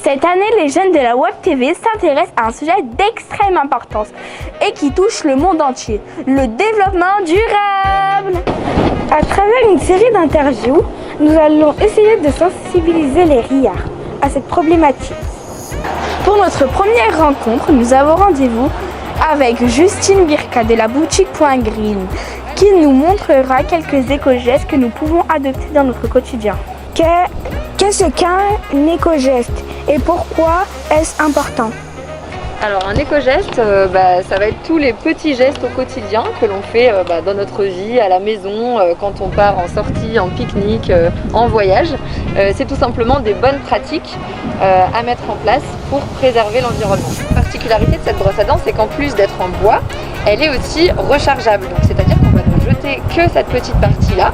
Cette année, les jeunes de la Web TV s'intéressent à un sujet d'extrême importance et qui touche le monde entier, le développement durable. À travers une série d'interviews, nous allons essayer de sensibiliser les RIAR à cette problématique. Pour notre première rencontre, nous avons rendez-vous avec Justine Birka de la boutique Point Green qui nous montrera quelques éco-gestes que nous pouvons adopter dans notre quotidien. Qu'est-ce qu'un éco-geste et pourquoi est-ce important ? Alors un éco-geste, ça va être tous les petits gestes au quotidien que l'on fait dans notre vie, à la maison, quand on part en sortie, en pique-nique, en voyage. C'est tout simplement des bonnes pratiques à mettre en place pour préserver l'environnement. La particularité de cette brosse à dents, c'est qu'en plus d'être en bois, elle est aussi rechargeable. Donc c'est-à-dire qu'on va ne jeter que cette petite partie-là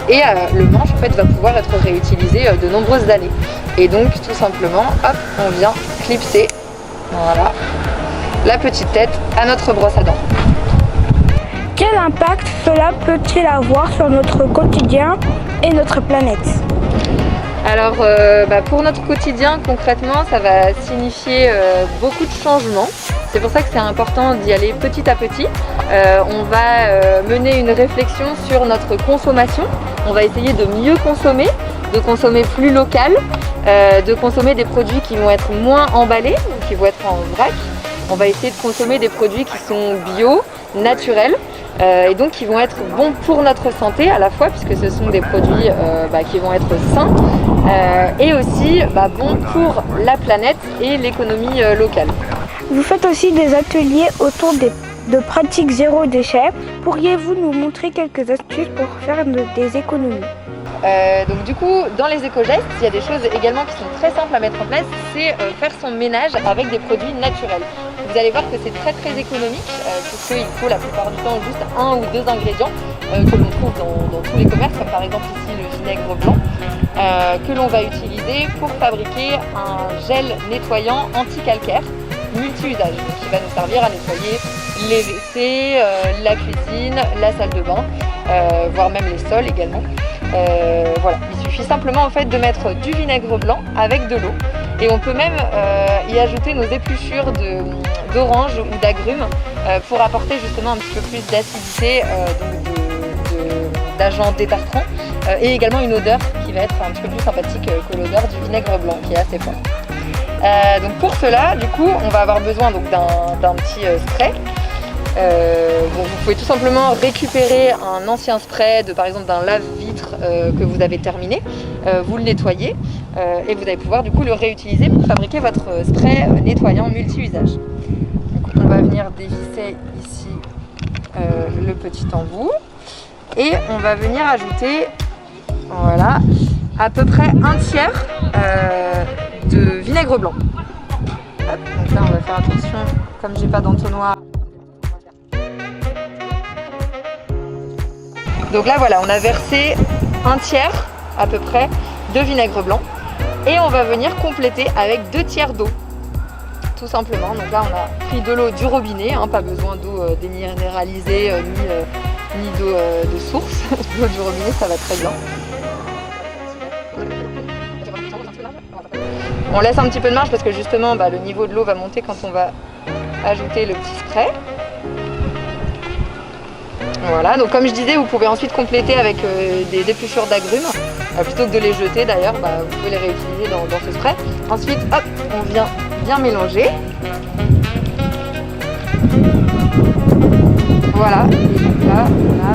et le manche en fait va pouvoir être réutilisé de nombreuses années. Et donc tout simplement, hop, on vient clipser. Voilà, la petite tête à notre brosse à dents. Quel impact cela peut-il avoir sur notre quotidien et notre planète ? Alors pour notre quotidien, concrètement, ça va signifier beaucoup de changements. C'est pour ça que c'est important d'y aller petit à petit. On va mener une réflexion sur notre consommation. On va essayer de mieux consommer, de consommer plus local, de consommer des produits qui vont être moins emballés, qui vont être en vrac. On va essayer de consommer des produits qui sont bio, naturels, et donc qui vont être bons pour notre santé à la fois, puisque ce sont des produits qui vont être sains, et aussi bons pour la planète et l'économie locale. Vous faites aussi des ateliers autour de pratiques zéro déchet. Pourriez-vous nous montrer quelques astuces pour faire des économies ? Donc du coup, dans les éco-gestes, il y a des choses également qui sont très simples à mettre en place, c'est faire son ménage avec des produits naturels. Vous allez voir que c'est très très économique, puisqu'il faut la plupart du temps juste 1 ou 2 ingrédients que l'on trouve dans tous les commerces, comme par exemple ici le vinaigre blanc, que l'on va utiliser pour fabriquer un gel nettoyant anti-calcaire multi-usage, qui va nous servir à nettoyer les WC, la cuisine, la salle de bain, voire même les sols également. Voilà, il suffit simplement en fait de mettre du vinaigre blanc avec de l'eau et on peut même y ajouter nos épluchures d'orange ou d'agrumes pour apporter justement un petit peu plus d'acidité, d'agent détartrant et également une odeur qui va être un petit peu plus sympathique que l'odeur du vinaigre blanc qui est assez fort. Donc pour cela, du coup, on va avoir besoin d'un petit spray. Vous pouvez tout simplement récupérer un ancien spray par exemple d'un lave-vitre que vous avez terminé, vous le nettoyez et vous allez pouvoir du coup le réutiliser pour fabriquer votre spray nettoyant multi-usage. On va venir dévisser ici le petit embout et on va venir ajouter voilà, à peu près 1/3 de vinaigre blanc. Hop, donc là on va faire attention, comme j'ai pas d'entonnoir. Donc là voilà, on a versé 1/3 à peu près de vinaigre blanc et on va venir compléter avec 2/3 d'eau, tout simplement. Donc là on a pris de l'eau du robinet, pas besoin d'eau déminéralisée ni d'eau de source. L'eau du robinet ça va très bien. On laisse un petit peu de marge parce que justement le niveau de l'eau va monter quand on va ajouter le petit spray. Voilà, donc comme je disais, vous pouvez ensuite compléter avec des épluchures d'agrumes. Plutôt que de les jeter d'ailleurs, vous pouvez les réutiliser dans ce spray. Ensuite, hop, on vient bien mélanger. Voilà, et donc là, on a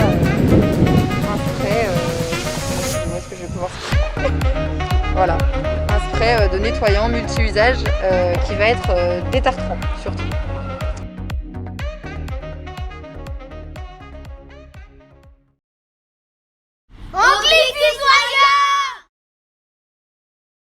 un spray, où est-ce que je vais pouvoir... Voilà, un spray de nettoyant multi-usage qui va être détartrant surtout.